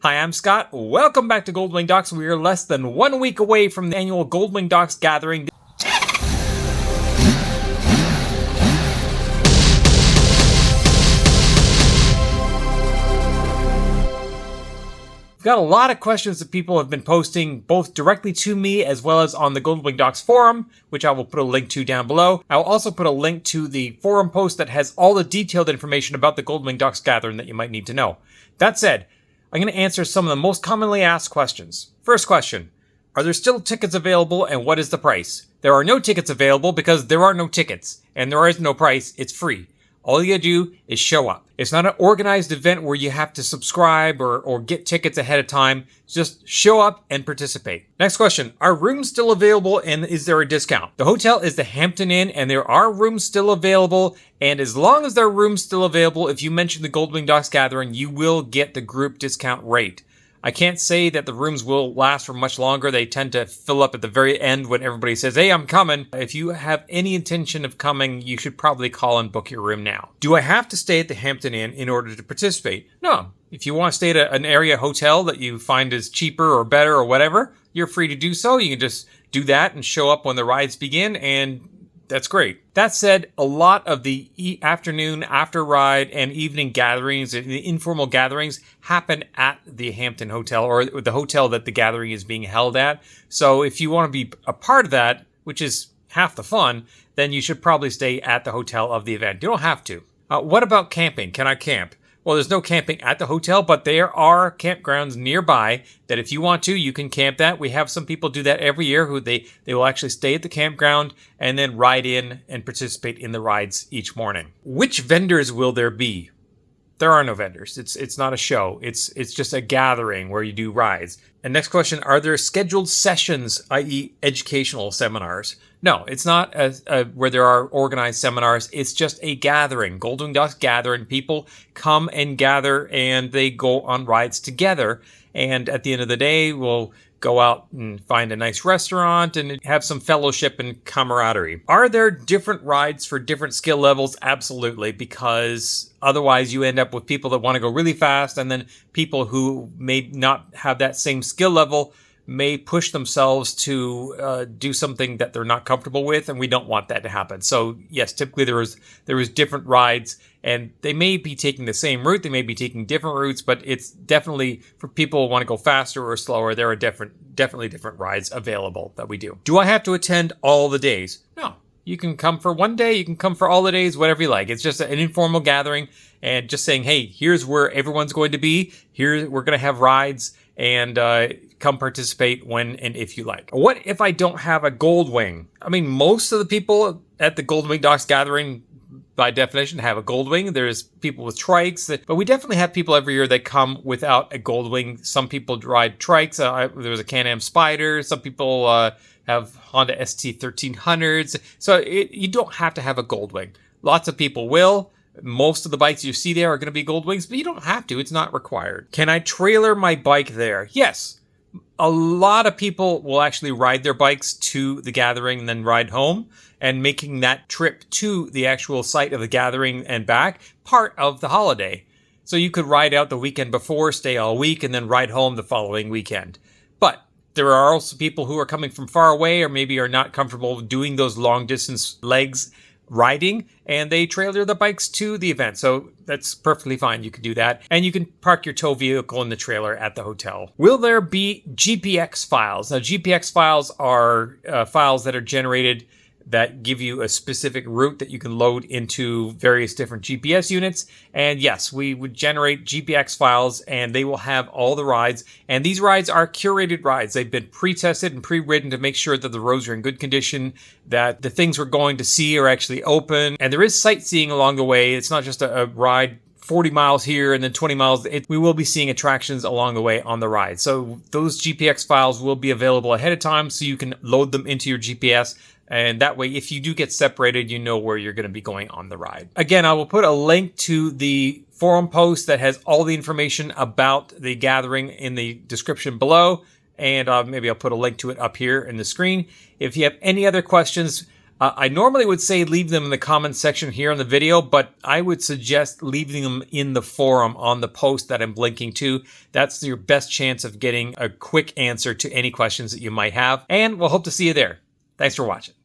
Hi, I'm Scott. Welcome back to Goldwing Docs. We are less than 1 week away from the annual GoldwingDocs Gathering. We've got a lot of questions that people have been posting both directly to me as well as on the Goldwing Docs forum, which I will put a link to down below. I will also put a link to the forum post that has all the detailed information about the Goldwing Docs Gathering that you might need to know. That said, I'm going to answer some of the most commonly asked questions. First question, are there still tickets available and what is the price? There are no tickets available because there are no tickets and there is no price. It's free. All you gotta do is show up. It's not an organized event where you have to subscribe or get tickets ahead of time. Just show up and participate. Next question, are rooms still available and is there a discount? The hotel is the Hampton Inn and there are rooms still available. And as long as there are rooms still available, if you mention the Goldwing Docs Gathering, you will get the group discount rate. I can't say that the rooms will last for much longer. They tend to fill up at the very end when everybody says, hey, I'm coming. If you have any intention of coming, you should probably call and book your room now. Do I have to stay at the Hampton Inn in order to participate? No. If you want to stay at an area hotel that you find is cheaper or better or whatever, you're free to do so. You can just do that and show up when the rides begin, and that's great. That said, a lot of the afternoon, after ride, and evening gatherings, the informal gatherings, happen at the Hampton Hotel or the hotel that the gathering is being held at. So if you want to be a part of that, which is half the fun, then you should probably stay at the hotel of the event. You don't have to. What about camping? Can I camp? Well, there's no camping at the hotel, but there are campgrounds nearby that if you want to, you can camp that. We have some people do that every year who they will actually stay at the campground and then ride in and participate in the rides each morning. Which vendors will there be? There are no vendors. It's not a show. It's just a gathering where you do rides. And next question, are there scheduled sessions, i.e. educational seminars? No, it's not where there are organized seminars. It's just a gathering. Goldwing Docs Gathering. People come and gather and they go on rides together. And at the end of the day, we'll go out and find a nice restaurant and have some fellowship and camaraderie. Are there different rides for different skill levels? Absolutely, because otherwise you end up with people that want to go really fast and then people who may not have that same skill level may push themselves to do something that they're not comfortable with, and we don't want that to happen. So yes, typically there was different rides, and they may be taking the same route, they may be taking different routes, but it's definitely for people who want to go faster or slower. There are definitely different rides available that we do. Do I have to attend all the days? No. You can come for one day, you can come for all the days, whatever you like. It's just an informal gathering and just saying, hey, here's where everyone's going to be. Here we're going to have rides, and come participate when and if you like. What if I don't have a Goldwing? I mean, most of the people at the Goldwing Docs Gathering, by definition, have a Goldwing. There's people with trikes, but we definitely have people every year that come without a Goldwing. Some people ride trikes. There's a Can-Am Spider. Some people have Honda ST1300s. So you don't have to have a Goldwing. Lots of people will. Most of the bikes you see there are going to be Goldwings, but you don't have to. It's not required. Can I trailer my bike there? Yes. A lot of people will actually ride their bikes to the gathering and then ride home, and making that trip to the actual site of the gathering and back part of the holiday. So you could ride out the weekend before, stay all week, and then ride home the following weekend. But there are also people who are coming from far away or maybe are not comfortable doing those long distance legs riding, and they trailer the bikes to the event. So that's perfectly fine. You can do that. And you can park your tow vehicle in the trailer at the hotel. Will there be GPX files? Now, GPX files are files that are generated that give you a specific route that you can load into various different GPS units. And yes, we would generate GPX files and they will have all the rides. And these rides are curated rides. They've been pre-tested and pre-ridden to make sure that the roads are in good condition, that the things we're going to see are actually open. And there is sightseeing along the way. It's not just a ride 40 miles here and then 20 miles. We will be seeing attractions along the way on the ride. So those GPX files will be available ahead of time so you can load them into your GPS. And that way, if you do get separated, you know where you're going to be going on the ride. Again, I will put a link to the forum post that has all the information about the gathering in the description below. And maybe I'll put a link to it up here in the screen. If you have any other questions, I normally would say leave them in the comments section here in the video, but I would suggest leaving them in the forum on the post that I'm linking to. That's your best chance of getting a quick answer to any questions that you might have, and we'll hope to see you there. Thanks for watching.